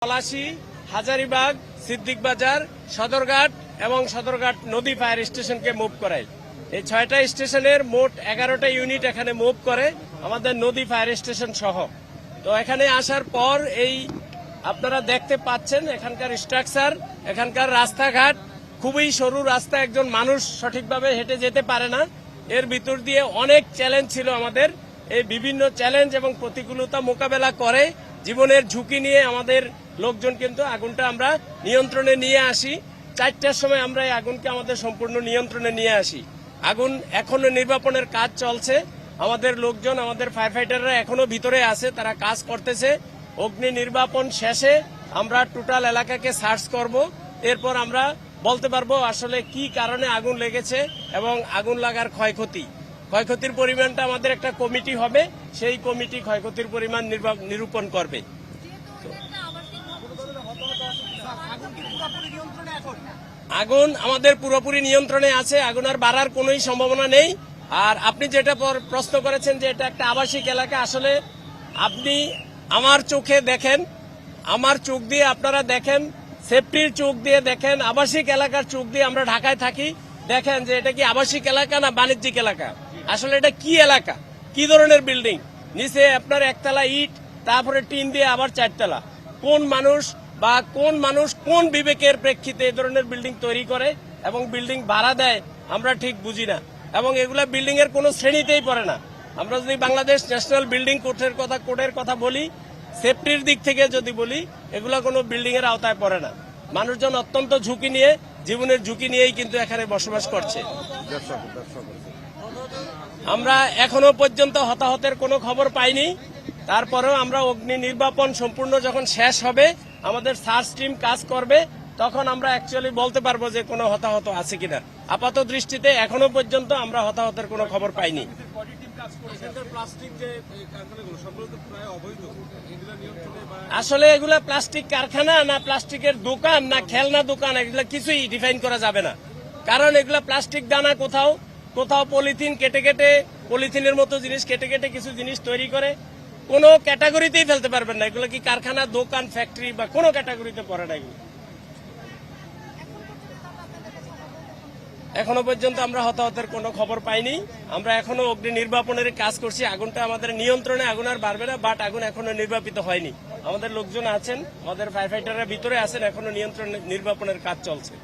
পলাশী, হাজারীবাগ, সিদ্দিক বাজার, সদরঘাট এবং সদরঘাট নদী ফায়ার স্টেশনকে মুভ করায়। এই 6টা স্টেশনের মোট 11টা ইউনিট এখানে মুভ করে আমাদের নদী ফায়ার স্টেশন সহ। তো এখানে আসার পর এই আপনারা দেখতে পাচ্ছেন এখানকার স্ট্রাকচার, এখানকার রাস্তাঘাট খুবই সরু রাস্তা, একজন মানুষ সঠিকভাবে হেঁটে যেতে পারে না। এর ভিতর দিয়ে অনেক চ্যালেঞ্জ ছিল আমাদের। এই বিভিন্ন চ্যালেঞ্জ এবং প্রতিকূলতা মোকাবেলা করে জীবনের ঝুঁকি নিয়ে আমাদের লোকজন কিন্তু আগুনটা আমরা নিয়ন্ত্রণে নিয়ে আসি। 4টার সময় আমরা এই আগুনকে আমাদের সম্পূর্ণ নিয়ন্ত্রণে নিয়ে আসি। আগুন এখনো নির্বাপনের কাজ চলছে। আমাদের লোকজন, আমাদের ফায়ার ফাইটাররা এখনো ভিতরে আছে, তারা কাজ করতেছে। অগ্নি নির্বাপন শেষে আমরা টোটাল এলাকাকে সার্চ করব। এরপর আমরা বলতে পারবো আসলে কি কারণে আগুন লেগেছে এবং আগুন লাগার ক্ষয়ক্ষতির পরিমাণটা আমাদের একটা কমিটি হবে, সেই কমিটি ক্ষয়ক্ষতির পরিমাণ নিরূপণ করবে। আগুন আমাদের পুরোপুরি নিয়ন্ত্রণে আছে, আগুন আর বাড়ার কোনোই সম্ভাবনা নেই। আর আপনি যেটা প্রশ্ন করেছেন যে এটা একটা আবাসিক এলাকা, আসলে আপনি আমার চোখে দেখেন, আমার চোখ দিয়ে আপনারা দেখেন, সেফটির চোখ দিয়ে দেখেন, আবাসিক এলাকার চোখ দিয়ে আমরা ঢাকায় থাকি, দেখেন যে এটা কি আবাসিক এলাকা না বাণিজ্যিক এলাকা। আসলে এটা কি এলাকা, কি ধরনের বিল্ডিং, নিচে আপনার একতলা ইট, তারপরে টিন দিয়ে আবার 4তলা। কোন মানুষ কোন বিবেকের প্রেক্ষিতে এই ধরনের বিল্ডিং তৈরি করে এবং বিল্ডিং ভাড়া দেয় আমরা ঠিক বুঝি না। এবং এগুলা বিল্ডিং এর কোনো শ্রেণীতেই পড়ে না। আমরা যদি বাংলাদেশ ন্যাশনাল বিল্ডিং কোডের কথা বলি, সেফটির দিক থেকে যদি বলি, এগুলা কোনো বিল্ডিং এর আওতায় পড়ে না। মানুষজন অত্যন্ত ঝুঁকি নিয়ে, জীবনের ঝুঁকি নিয়েই কিন্তু এখানে বসবাস করছে। আমরা এখনো পর্যন্ত হতাহতের কোনো খবর পাইনি। তারপরেও আমরা অগ্নি নির্বাপন সম্পূর্ণ যখন শেষ হবে, আমাদের সার্চ টিম কাজ করবে, তখন আমরা অ্যাকচুয়ালি বলতে পারবো যে কোনো হতাহত আছে কিনা। আপাত দৃষ্টিতে এখনো পর্যন্ত আমরা হতাহতের কোনো খবর পাইনি। আসলে এগুলা প্লাস্টিক কারখানা না প্লাস্টিকের দোকান না খেলনা দোকান, এগুলা কিছুই ডিফাইন করা যাবে না। কারণ এগুলা প্লাস্টিক দানা কোথাও পলিথিন পলিথিনের মতো জিনিস কেটে কিছু জিনিস তৈরি করে, কোনো ক্যাটাগরিতেই ফেলতে পারবেন না। এগুলো কি কারখানা, দোকান, ফ্যাক্টরি বা কোনো ক্যাটাগরিতে পড়ে না এগুলো। এখনো পর্যন্ত আমরা হতাহতের কোনো খবর পাইনি। আমরা এখনো অগ্নি নির্বাপনের কাজ করছি। আগুনটা আমাদের নিয়ন্ত্রণে, আগুন আর বাড়বে না, বাট আগুন এখনো নির্বাপিত হয়নি। আমাদের লোকজন আছেন, আমাদের ফায়ার ফাইটাররা ভিতরে আছেন, এখনো নির্বাপনের কাজ চলছে।